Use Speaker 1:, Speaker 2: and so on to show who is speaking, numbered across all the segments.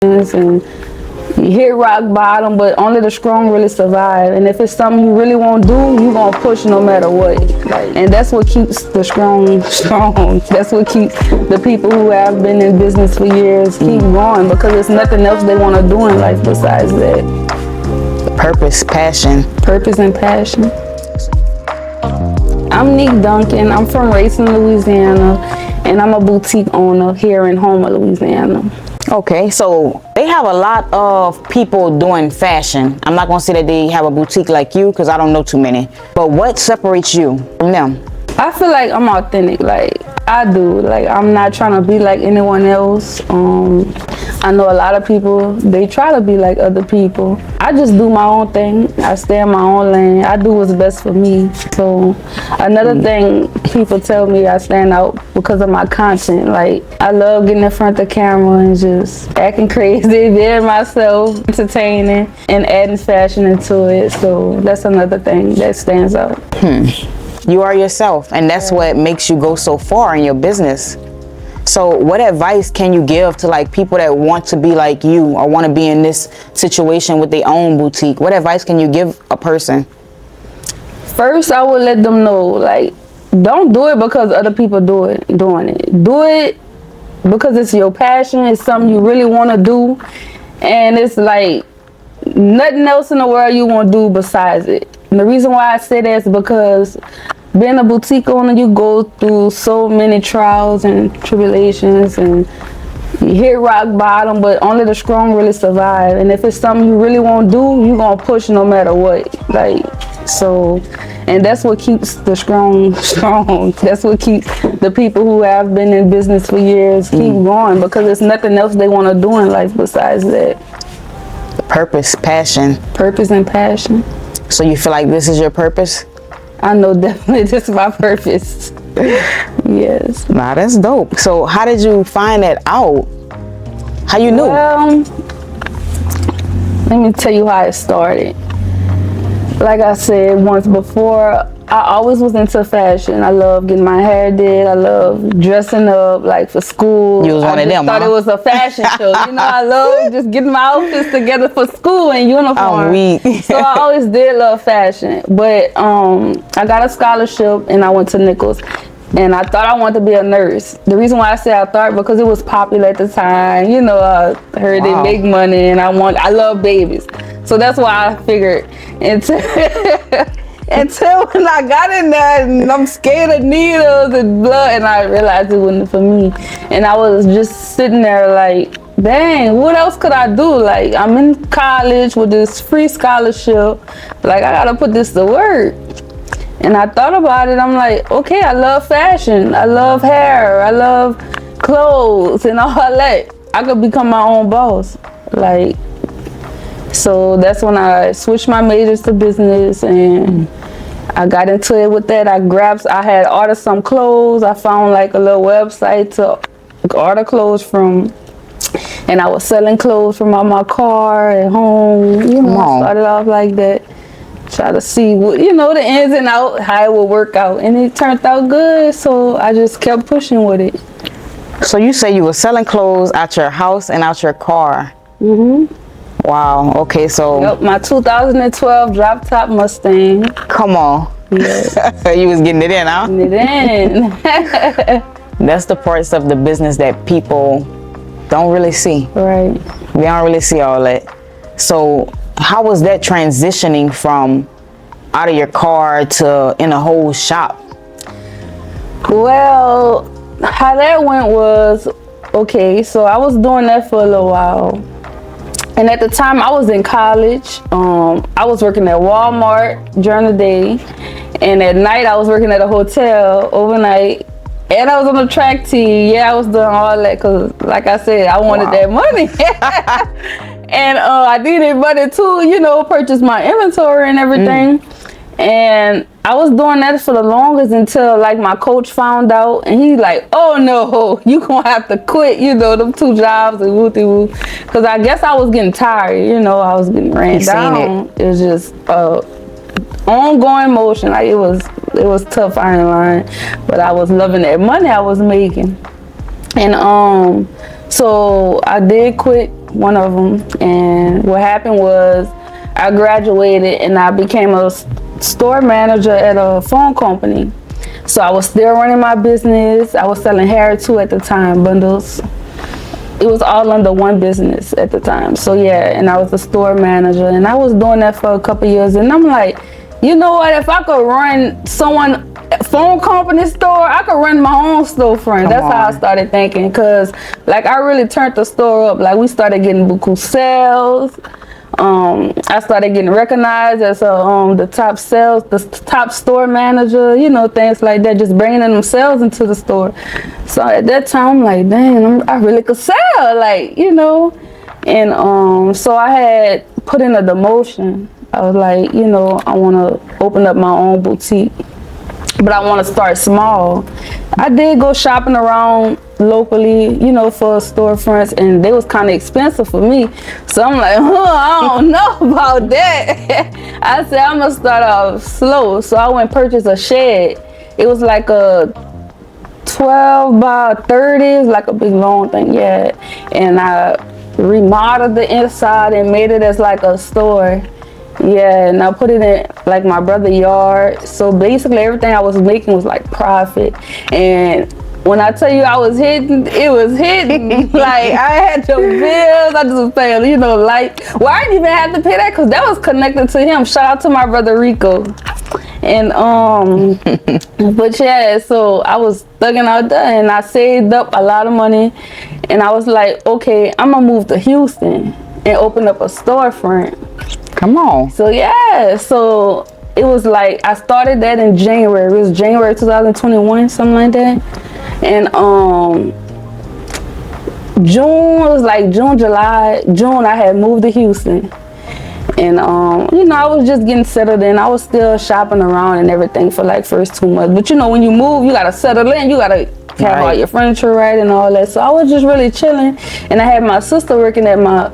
Speaker 1: and you hit rock bottom, but only the strong really survive. And if it's something you really want to do, you gonna push no matter what. And that's what keeps the strong strong. That's what keeps the people who have been in business for years keep going, because there's nothing else they want to do in life besides that.
Speaker 2: Purpose, passion.
Speaker 1: Purpose and passion. I'm Neek Duncan. I'm from Racine, Louisiana, and I'm a boutique owner here in Homer, Louisiana.
Speaker 2: Okay, so they have a lot of people doing fashion. I'm not gonna say that they have a boutique like you, because I don't know too many. But what separates you from them?
Speaker 1: I feel like I'm authentic. I do. I'm not trying to be like anyone else. I know a lot of people, they try to be like other people. I just do my own thing. I stay in my own lane. I do what's best for me. So another thing, people tell me I stand out because of my content. I love getting in front of the camera and just acting crazy, being myself, entertaining, and adding fashion into it. So that's another thing that stands out.
Speaker 2: You are yourself, and that's what makes you go so far in your business. So what advice can you give to people that want to be like you or want to be in this situation with their own boutique? What advice can you give a person?
Speaker 1: First, I would let them know, don't do it because other people doing it. Do it because it's your passion. It's something you really want to do, and it's nothing else in the world you want to do besides it. And the reason why I say that is because being a boutique owner, you go through so many trials and tribulations, and you hit rock bottom, but only the strong really survive. And if it's something you really want to do, you're going to push no matter what. And that's what keeps the strong strong. That's what keeps the people who have been in business for years keep going, because there's nothing else they want to do in life besides that.
Speaker 2: Purpose, passion.
Speaker 1: Purpose and passion.
Speaker 2: So you feel like this is your purpose?
Speaker 1: I know definitely this is my purpose. Yes.
Speaker 2: Nah, that's dope. So how did you find that out? How you knew?
Speaker 1: Well, let me tell you how it started. Like I said once before, I always was into fashion. I love getting my hair did. I love dressing up, for school.
Speaker 2: You was one of them,
Speaker 1: I thought it was a fashion show. I love just getting my outfits together for school in uniform.
Speaker 2: I'm weak.
Speaker 1: So I always did love fashion. But I got a scholarship and I went to Nichols. And I thought I wanted to be a nurse. The reason why I say I thought, because it was popular at the time. I heard they make money, and I love babies. So that's why I figured until when I got in there and I'm scared of needles and blood, and I realized it wasn't for me. And I was just sitting there dang, what else could I do? I'm in college with this free scholarship. I gotta put this to work. And I thought about it. I'm okay, I love fashion. I love hair. I love clothes and all that. I could become my own boss. So that's when I switched my majors to business, and I got into it with that. I had ordered some clothes. I found a little website to order clothes from, and I was selling clothes from my car at home. I started off like that. Try to see what, the ins and outs, how it would work out. And it turned out good, so I just kept pushing with it.
Speaker 2: So you say you were selling clothes out your house and out your car. Wow, okay, so.
Speaker 1: Yep, my 2012 drop top Mustang.
Speaker 2: Come on.
Speaker 1: Yeah.
Speaker 2: You was getting it in, huh?
Speaker 1: Getting it in.
Speaker 2: That's the parts of the business that people don't really see.
Speaker 1: Right.
Speaker 2: We don't really see all that. So how was that transitioning from out of your car to in a whole shop?
Speaker 1: Well, how that went was, okay, so I was doing that for a little while. And at the time I was in college. I was working at Walmart during the day. And at night I was working at a hotel overnight. And I was on the track team. Yeah, I was doing all that because, like I said, I wanted that money. And I needed money to, purchase my inventory and everything. And I was doing that for the longest until my coach found out, and he's oh no, you gonna have to quit, them 2 jobs and woo-de-woo. Cause I guess I was getting tired, I was getting ran down. It was just ongoing motion. It was tough, I ain't lying. But I was loving that money I was making. And so I did quit one of them. And what happened was I graduated and I became a store manager at a phone company. So I was still running my business. I was selling hair too at the time, bundles. It was all under one business at the time. So yeah, and I was a store manager and I was doing that for a couple years. And I'm like, you know what, if I could run phone company store, I could run my own storefront. That's how I started thinking, cause like I really turned the store up. Like we started getting buku sales. I started getting recognized as the top store manager, you know, things like that, just bringing them sales into the store. So at that time, I'm like, dang, I really could sell, like, you know. And so I had put in a demotion. I was like, you know, I want to open up my own boutique, but I want to start small. I did go shopping around locally, you know, for storefronts, and they was kind of expensive for me. So I'm like, I don't know about that. I said, I'm gonna start off slow. So I went and purchased a shed. It was like a 12 by 30, it was like a big long thing, yeah. And I remodeled the inside and made it as like a store. Yeah, and I put it in like my brother's yard. So basically everything I was making was like profit. And when I tell you I was hitting, it was hitting. Like I had the bills, I just was paying, you know, like, well, I didn't even have to pay that because that was connected to him. Shout out to my brother Rico. And but yeah, so I was thugging out there and I saved up a lot of money. And I was like, okay, I'm gonna move to Houston and open up a storefront.
Speaker 2: Come on.
Speaker 1: So yeah, so it was like I started that in January. It was January 2021, something like that. And June, it was like June I had moved to Houston. And you know, I was just getting settled in. I was still shopping around and everything for like first 2 months. But you know, when you move, you gotta settle in, you gotta have all your furniture right and all that. So I was just really chilling. And I had my sister working at my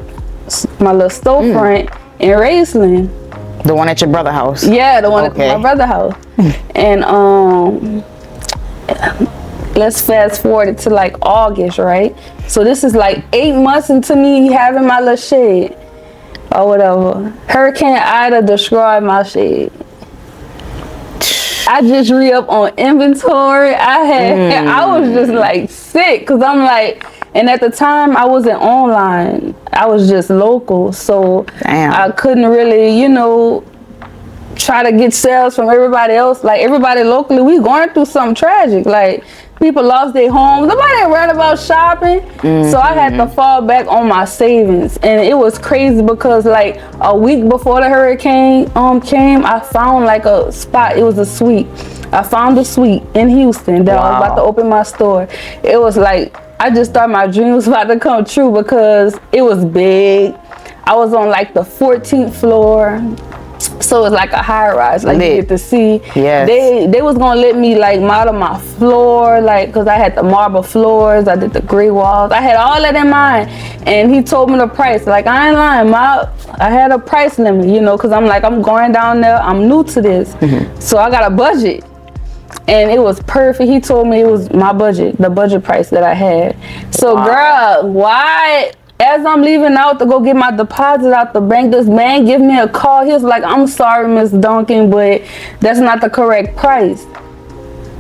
Speaker 1: little storefront in Raceland.
Speaker 2: The one at your brother's house?
Speaker 1: Yeah, the one at my brother's house. And let's fast forward it to like August, right? So this is like 8 months into me having my little shed or whatever. Hurricane Ida destroyed my shed. I just re-up on inventory. I was just like sick because I'm like, and at the time I wasn't online. I was just local. So I couldn't really, you know, try to get sales from everybody else. Like everybody locally, we going through something tragic. Like people lost their homes. Nobody read about shopping. So I had to fall back on my savings. And it was crazy because like a week before the hurricane came, I found like a spot. It was a suite. I found a suite in Houston that I was about to open my store. It was like, I just thought my dream was about to come true because it was big. I was on like the 14th floor. So it's like a high rise, like you get to see. Yes. They was gonna let me like model my floor, like, cause I had the marble floors, I did the gray walls, I had all that in mind. And he told me the price, like I ain't lying, I had a price limit, you know, cause I'm like, I'm going down there, I'm new to this. So I got a budget. And it was perfect. He told me it was my budget, the budget price that I had. So girl, why? As I'm leaving out to go get my deposit out the bank, this man give me a call. He was like, I'm sorry, Miss Duncan, but that's not the correct price.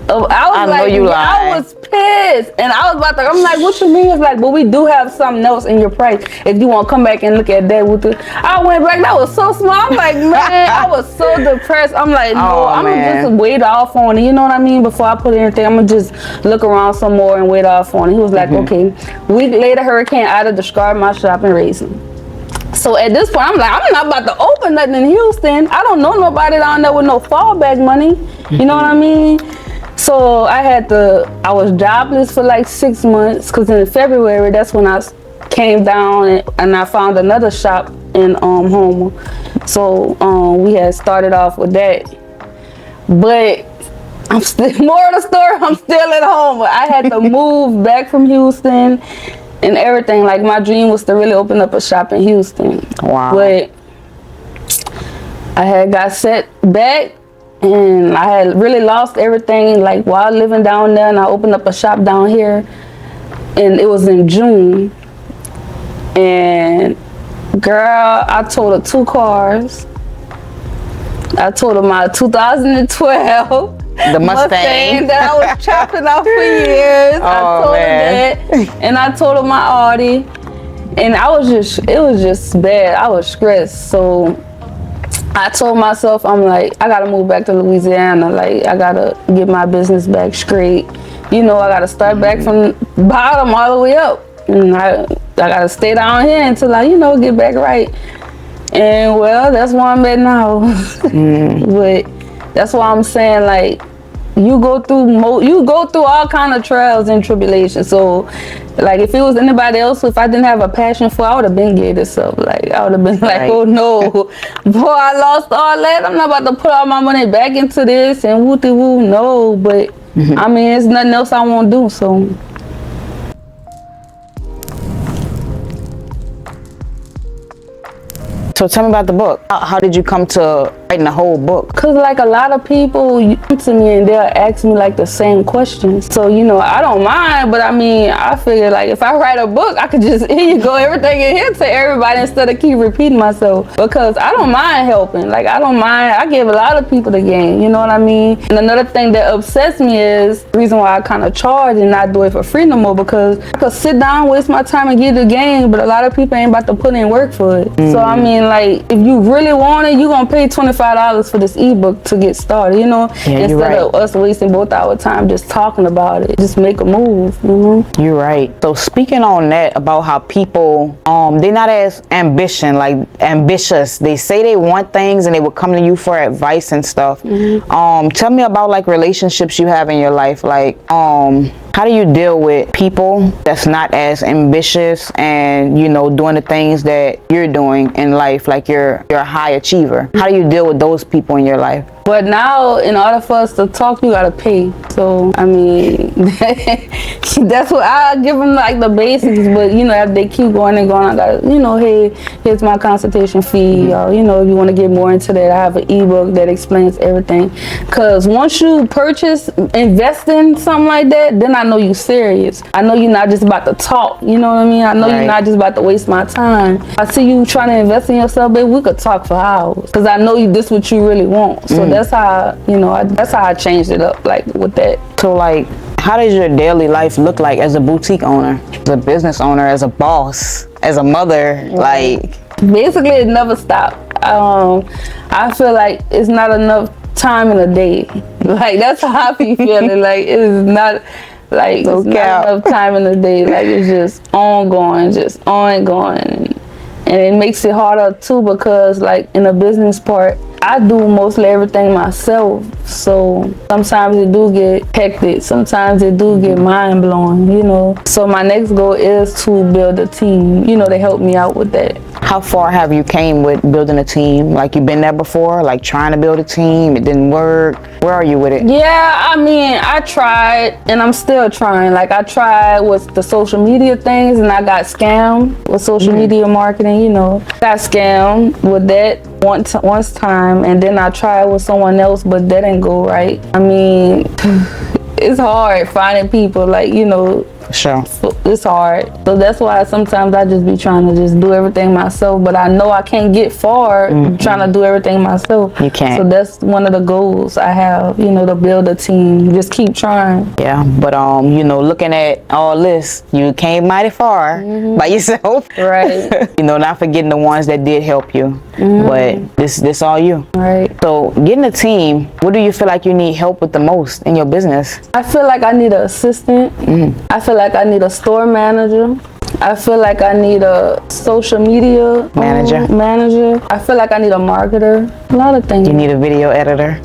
Speaker 1: I was pissed. And I was about to, I'm like, what you mean? It's like, but we do have something else in your price. If you want to come back and look at that with it. I went back, that was so small. I'm like, man, I was so depressed. I'm like, no, I'm going to just wait off on it. You know what I mean? Before I put anything, I'm going to just look around some more and wait off on it. He was like, okay. Week later, Hurricane Ida destroyed my shop in Raisin. So at this point, I'm like, I'm not about to open nothing in Houston. I don't know nobody down there with no fallback money. You know what I mean? So I was jobless for like 6 months because in February, that's when I came down and I found another shop in Houma. So we had started off with that. But I'm still, more of the story, I'm still at home. I had to move back from Houston and everything. Like my dream was to really open up a shop in Houston. Wow. But I had got set back. And I had really lost everything like while living down there, and I opened up a shop down here and it was in June. And girl, I told her 2 cars. I told her my 2012
Speaker 2: The Mustang
Speaker 1: that I was chopping off for years. I told her that. And I told her my Audi. And it was just bad. I was stressed. So I told myself, I'm like, I gotta move back to Louisiana. Like, I gotta get my business back straight. You know, I gotta start back from bottom all the way up. And I gotta stay down here until I, get back right. And well, that's where I'm at now. But that's why I'm saying, like, you go through all kind of trials and tribulations. So, like, if it was anybody else, if I didn't have a passion for, I would have been gave this up. Like, I would have been like, oh no, boy, I lost all that. I'm not about to put all my money back into this and woo-de-woo. No, but I mean, it's nothing else I won't do. So.
Speaker 2: So tell me about the book. How did you come to writing the whole book?
Speaker 1: Cause like a lot of people come to me and they'll ask me like the same questions. So I don't mind, but I mean, I figure like if I write a book, I could just everything in here to everybody instead of keep repeating myself. Because I don't mind helping. Like I don't mind. I give a lot of people the game. You know what I mean? And another thing that upsets me is the reason why I kind of charge and not do it for free no more, because I could sit down, waste my time and give the game, but a lot of people ain't about to put in work for it. So I mean, like if you really want it, you gonna pay $25 for this ebook to get started, instead of us wasting both our time just talking about it. Just make a move.
Speaker 2: You're right. So speaking on that, about how people they're not as ambitious. They say they want things and they will come to you for advice and stuff. Tell me about like relationships you have in your life. Like how do you deal with people that's not as ambitious and doing the things that you're doing in life, like you're a high achiever? How do you deal with those people in your life?
Speaker 1: But now, in order for us to talk, you gotta pay. So, I mean, that's what I give them, like the basics. But if they keep going and going, I gotta, hey, here's my consultation fee. Or, if you want to get more into that, I have an ebook that explains everything. Cause once you invest in something like that, then I know you're serious. I know you're not just about to talk. You know what I mean? I know you're not just about to waste my time. I see you trying to invest in yourself, baby. We could talk for hours. Cause I know this what you really want. So that's how that's how I changed it up, like with that.
Speaker 2: So like, how does your daily life look like as a boutique owner, as a business owner, as a boss, as a mother? Like
Speaker 1: basically it never stopped. I feel like it's not enough time in a day. Like that's how I be feeling. Like it is not like it's not enough time in a day. Like it's just ongoing. And it makes it harder too, because like in the business part, I do mostly everything myself. So sometimes it do get hectic. Sometimes it do get mind blowing, So my next goal is to build a team, to help me out with that.
Speaker 2: How far have you came with building a team? Like you've been there before, like trying to build a team, it didn't work. Where are you with it? Yeah,
Speaker 1: I mean, I tried and I'm still trying. Like I tried with the social media things and I got scammed with social media marketing, Got scammed with that once time, and then I tried with someone else, but that didn't go right. I mean, it's hard finding people like,
Speaker 2: Sure.
Speaker 1: It's hard. So that's why sometimes I just be trying to just do everything myself, but I know I can't get far trying to do everything myself.
Speaker 2: You can't.
Speaker 1: So that's one of the goals I have, to build a team. Just keep trying.
Speaker 2: Yeah, but looking at all this, you came mighty far by yourself.
Speaker 1: Right.
Speaker 2: Not forgetting the ones that did help you. But this all you.
Speaker 1: Right.
Speaker 2: So getting a team, what do you feel like you need help with the most in your business?
Speaker 1: I feel like I need an assistant. I feel like I need a store manager. I feel like I need a social media manager. I feel like I need a marketer. A lot of things.
Speaker 2: You need a video editor.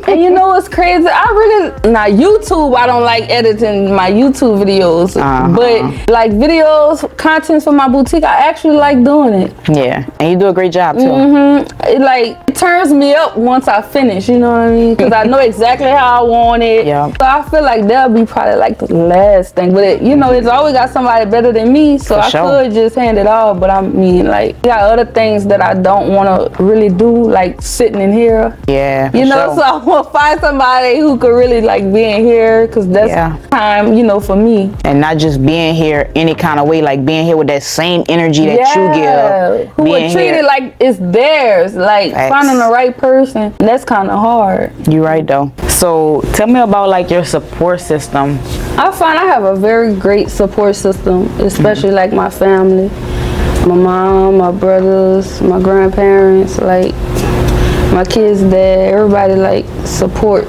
Speaker 1: And what's crazy? Now YouTube, I don't like editing my YouTube videos. But like videos, contents for my boutique, I actually like doing it.
Speaker 2: Yeah, and you do a great job too.
Speaker 1: It turns me up once I finish, you know what I mean? Because I know exactly how I want it.
Speaker 2: Yeah.
Speaker 1: So I feel like that'll be probably like the last thing. But it, you know, it's always got somebody better than me, so I could just hand it off. But I mean, like, got other things that I don't want to really do, like sitting in here.
Speaker 2: Yeah.
Speaker 1: You know, so I want to find somebody who could really like be in here, because that's time, you know, for me.
Speaker 2: And not just being here any kind of way, like being here with that same energy that you give.
Speaker 1: Who would treat it like it's theirs, like finding the right person. That's kind of hard.
Speaker 2: You're right though. So tell me about like your support system.
Speaker 1: I find I have a very great support system, especially like my family, my mom, my brothers, my grandparents, like my kids' dad, everybody like support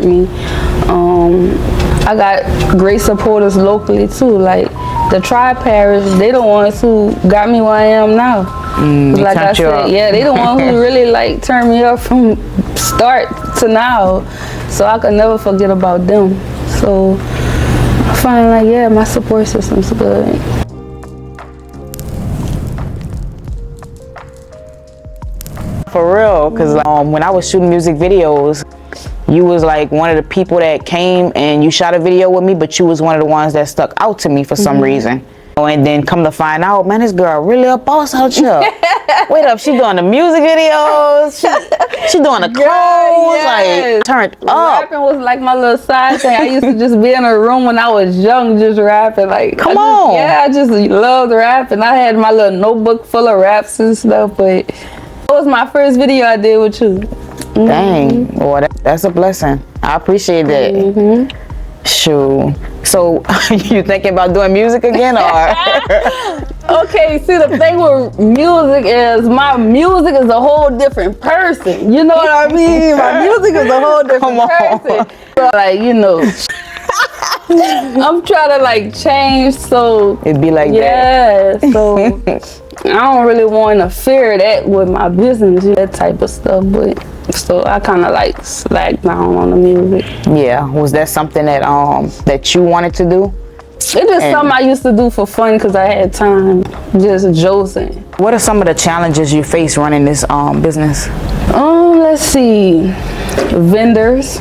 Speaker 1: me. I got great supporters locally too, like the Tri-Parish. They the ones who got me where I am now. Like I said, they the ones who really like turned me up from start to now. So I could never forget about them. So I find like, my support system's good.
Speaker 2: For real, because when I was shooting music videos, you was like one of the people that came and you shot a video with me, but you was one of the ones that stuck out to me for some reason. And then come to find out, man, this girl really a boss out here. Wait up, she doing the music videos, she doing the clothes, like turned up.
Speaker 1: Rapping was like my little side thing. I used to just be in a room when I was young, just rapping. Like,
Speaker 2: come on.
Speaker 1: I just loved rapping. I had my little notebook full of raps and stuff, but it was my first video I did with you.
Speaker 2: Dang, well, that's a blessing. I appreciate that. Shoot. So, you thinking about doing music again, or?
Speaker 1: Okay, see, the thing with music is my music is a whole different person. You know what I mean? My music is a whole different person. So, like, you know, I'm trying to like change, so
Speaker 2: it'd be like that.
Speaker 1: Yeah, so I don't really want to interfere that with my business, that type of stuff, but so I kind of like slacked down on the music.
Speaker 2: Yeah, was that something that that you wanted to do?
Speaker 1: It's just something I used to do for fun because I had time, just joking.
Speaker 2: What are some of the challenges you face running this business?
Speaker 1: Let's see, vendors,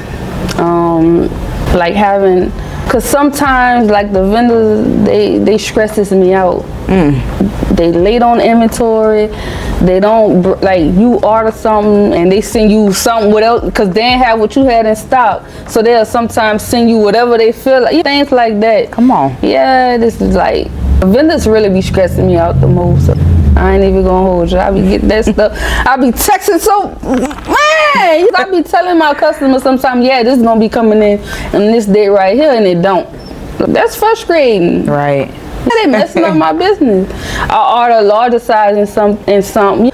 Speaker 1: like having, cause sometimes like the vendors they stresses me out. They late on inventory. They don't, like, you order something and they send you something without, because they didn't have what you had in stock. So they'll sometimes send you whatever they feel like, things like that.
Speaker 2: Come on.
Speaker 1: Yeah, this is like, vendors really be stressing me out the most. I ain't even gonna hold you. I be getting that stuff. I be texting so, man, I be telling my customers sometimes, this is gonna be coming in on this date right here, and it don't. That's frustrating.
Speaker 2: Right.
Speaker 1: They messing up my business. I order a larger size in some.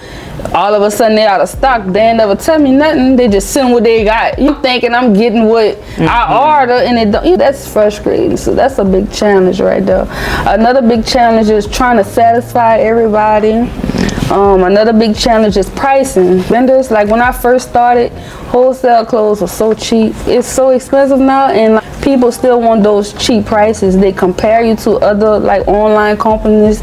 Speaker 1: All of a sudden they out of stock. They ain't never tell me nothing. They just send what they got. You thinking I'm getting what I order, and it don't. That's frustrating. So that's a big challenge right there. Another big challenge is trying to satisfy everybody. Another big challenge is pricing. Vendors, like when I first started, wholesale clothes were so cheap. It's so expensive now, and like, people still want those cheap prices. They compare you to other like online companies,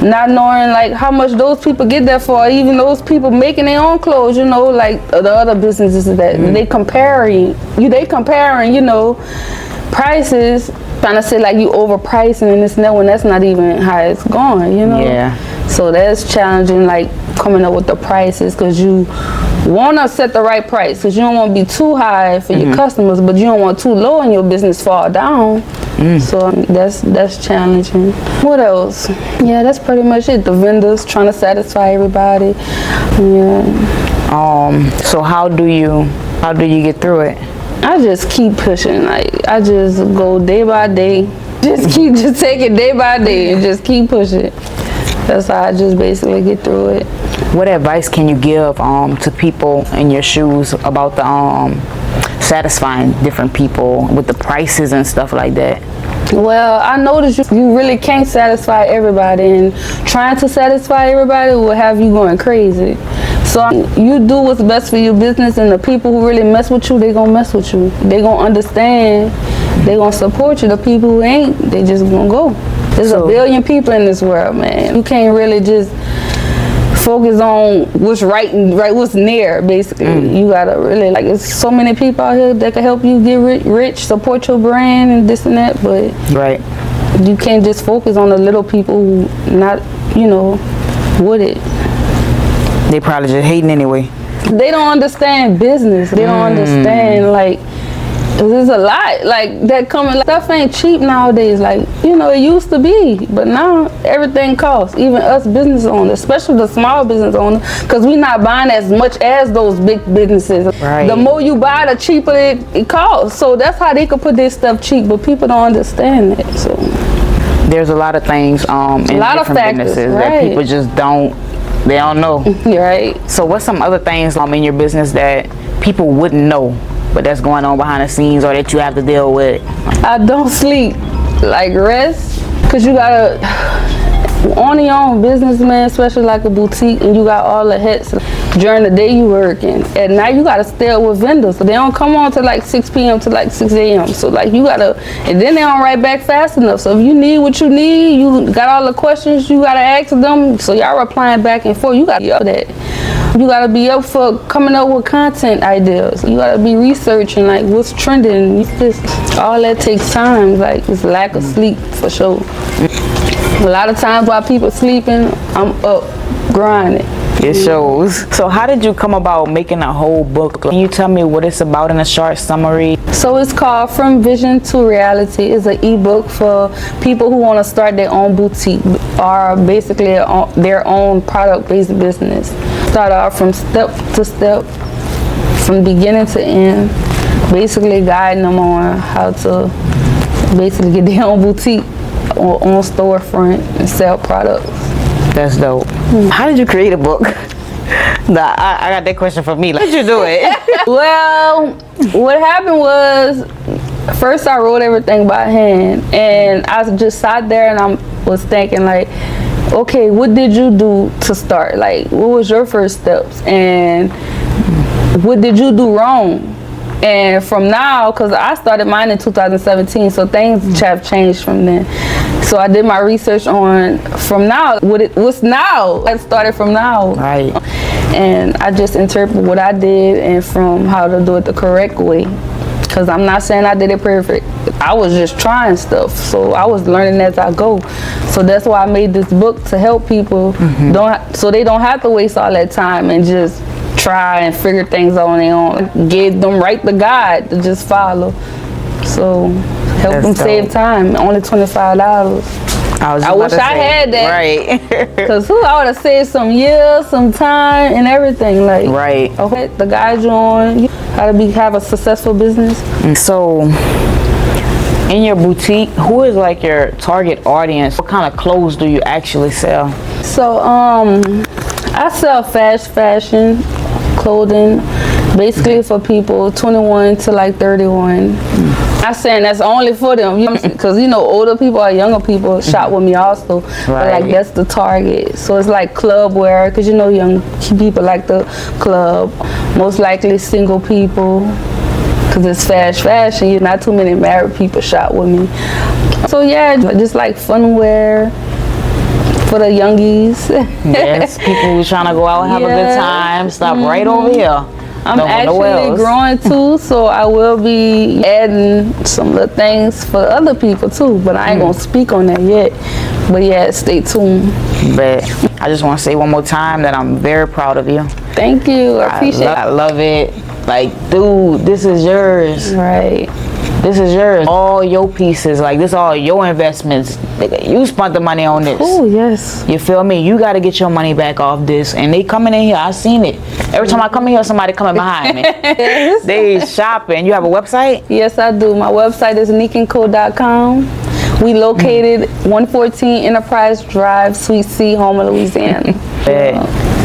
Speaker 1: not knowing like how much those people get that for. Even those people making their own clothes, you know, like the other businesses that they comparing, you know, prices. Trying to say like you overpricing and this and that when that's not even how it's going, you know.
Speaker 2: Yeah.
Speaker 1: So that's challenging, like coming up with the prices, because you want to set the right price, because you don't want to be too high for your customers, but you don't want too low and your business fall down. So that's challenging. What else? Yeah, that's pretty much it. The vendors, trying to satisfy everybody. Yeah.
Speaker 2: So how do you get through it?
Speaker 1: I just keep pushing. Like I just go day by day. Just take it day by day and just keep pushing. That's how I just basically get through it.
Speaker 2: What advice can you give to people in your shoes about the satisfying different people with the prices and stuff like that?
Speaker 1: Well, I noticed you really can't satisfy everybody, and trying to satisfy everybody will have you going crazy. So you do what's best for your business, and the people who really mess with you, they gonna mess with you. They gonna understand. They gonna support you. The people who ain't, they just gonna go. There's a billion people in this world, man. You can't really just focus on what's right and what's near, basically. You gotta really, like, there's so many people out here that can help you get rich, support your brand and this and that, but
Speaker 2: Right.
Speaker 1: you can't just focus on the little people who not, with it.
Speaker 2: They probably just hating anyway.
Speaker 1: They don't understand business. They don't understand, like, there's a lot like that coming. Like, stuff ain't cheap nowadays. Like, it used to be, but now everything costs. Even us business owners, especially the small business owners, because we not buying as much as those big businesses.
Speaker 2: Right.
Speaker 1: The more you buy, the cheaper it costs. So that's how they could put their stuff cheap, but people don't understand that. So
Speaker 2: there's a lot of things in
Speaker 1: lot of
Speaker 2: different
Speaker 1: factors,
Speaker 2: businesses
Speaker 1: right.
Speaker 2: that people just don't know.
Speaker 1: right.
Speaker 2: So what's some other things in your business that people wouldn't know, but that's going on behind the scenes or that you have to deal with?
Speaker 1: I don't sleep. Like, rest, because you gotta own your own business, man, especially like a boutique, and you got all the hits. During the day you working. At night you gotta stay up with vendors. So they don't come on till like 6 p.m. to like 6 a.m. So like you gotta, and then they don't write back fast enough. So if you need what you need, you got all the questions you gotta ask them. So y'all replying back and forth. You gotta be up that. You gotta be up for coming up with content ideas. You gotta be researching like what's trending. All that takes time. Like, it's lack of sleep for sure. A lot of times while people sleeping, I'm up grinding.
Speaker 2: It shows. So how did you come about making a whole book? Can you tell me what it's about in a short summary?
Speaker 1: So it's called From Vision to Reality. It's an ebook for people who want to start their own boutique or basically their own product-based business. Start off from step to step, from beginning to end, basically guiding them on how to basically get their own boutique or on storefront and sell products.
Speaker 2: That's dope. How did you create a book? I got that question for me. How did you do it?
Speaker 1: Well, what happened was, first I wrote everything by hand, and I just sat there and I was thinking like, okay, what did you do to start? Like, what was your first steps? And what did you do wrong? And from now, because I started mine in 2017, so things have changed from then. So I did my research on from now, what's now. I started from now.
Speaker 2: Right.
Speaker 1: And I just interpret what I did and from how to do it the correct way. Because I'm not saying I did it perfect. I was just trying stuff. So I was learning as I go. So that's why I made this book, to help people so they don't have to waste all that time and just try and figure things out on their own. Give them the guide to just follow. So help them save time. Only $25. I wish I had that.
Speaker 2: Right.
Speaker 1: Because I would have saved some years, some time, and everything. Like,
Speaker 2: right.
Speaker 1: Okay, the guide you on how to have a successful business.
Speaker 2: So, in your boutique, who is like your target audience? What kind of clothes do you actually sell?
Speaker 1: So, I sell fast fashion clothing, basically for people 21 to like 31. I'm saying that's only for them, because older people or younger people shop with me also.
Speaker 2: Right.
Speaker 1: But like that's the target. So it's like club wear, because young people like the club. Most likely single people, because it's fast fashion. Not too many married people shop with me. So yeah, just like fun wear for the youngies.
Speaker 2: Yes, people who trying to go out and have a good time. Stop right over here.
Speaker 1: I'm actually growing too, so I will be adding some of the things for other people too, but I ain't gonna speak on that yet. But yeah, stay tuned.
Speaker 2: But I just want to say one more time that I'm very proud of you.
Speaker 1: Thank you. I appreciate it.
Speaker 2: I love it. Like, dude, this is yours.
Speaker 1: Right.
Speaker 2: This is yours. All your pieces. Like, this all your investments. You spent the money on this.
Speaker 1: Oh, yes.
Speaker 2: You feel me? You got to get your money back off this. And they coming in here. I seen it. Every time I come in here, somebody coming behind me. They shopping. You have a website?
Speaker 1: Yes, I do. My website is neekandco.com. We located 114 Enterprise Drive, Suite C, Houma, Louisiana.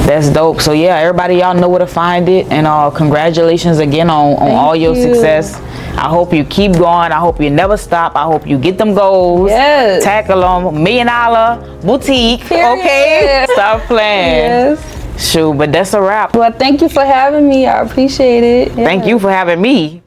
Speaker 2: That's dope. So yeah, everybody, y'all know where to find it. And congratulations again on all your success. I hope you keep going. I hope you never stop. I hope you get them goals.
Speaker 1: Yes.
Speaker 2: Tackle them. $1 million boutique.
Speaker 1: Period.
Speaker 2: Okay. Stop playing.
Speaker 1: Yes.
Speaker 2: Shoot, but that's a wrap.
Speaker 1: Well, thank you for having me. I appreciate it. Yeah.
Speaker 2: Thank you for having me.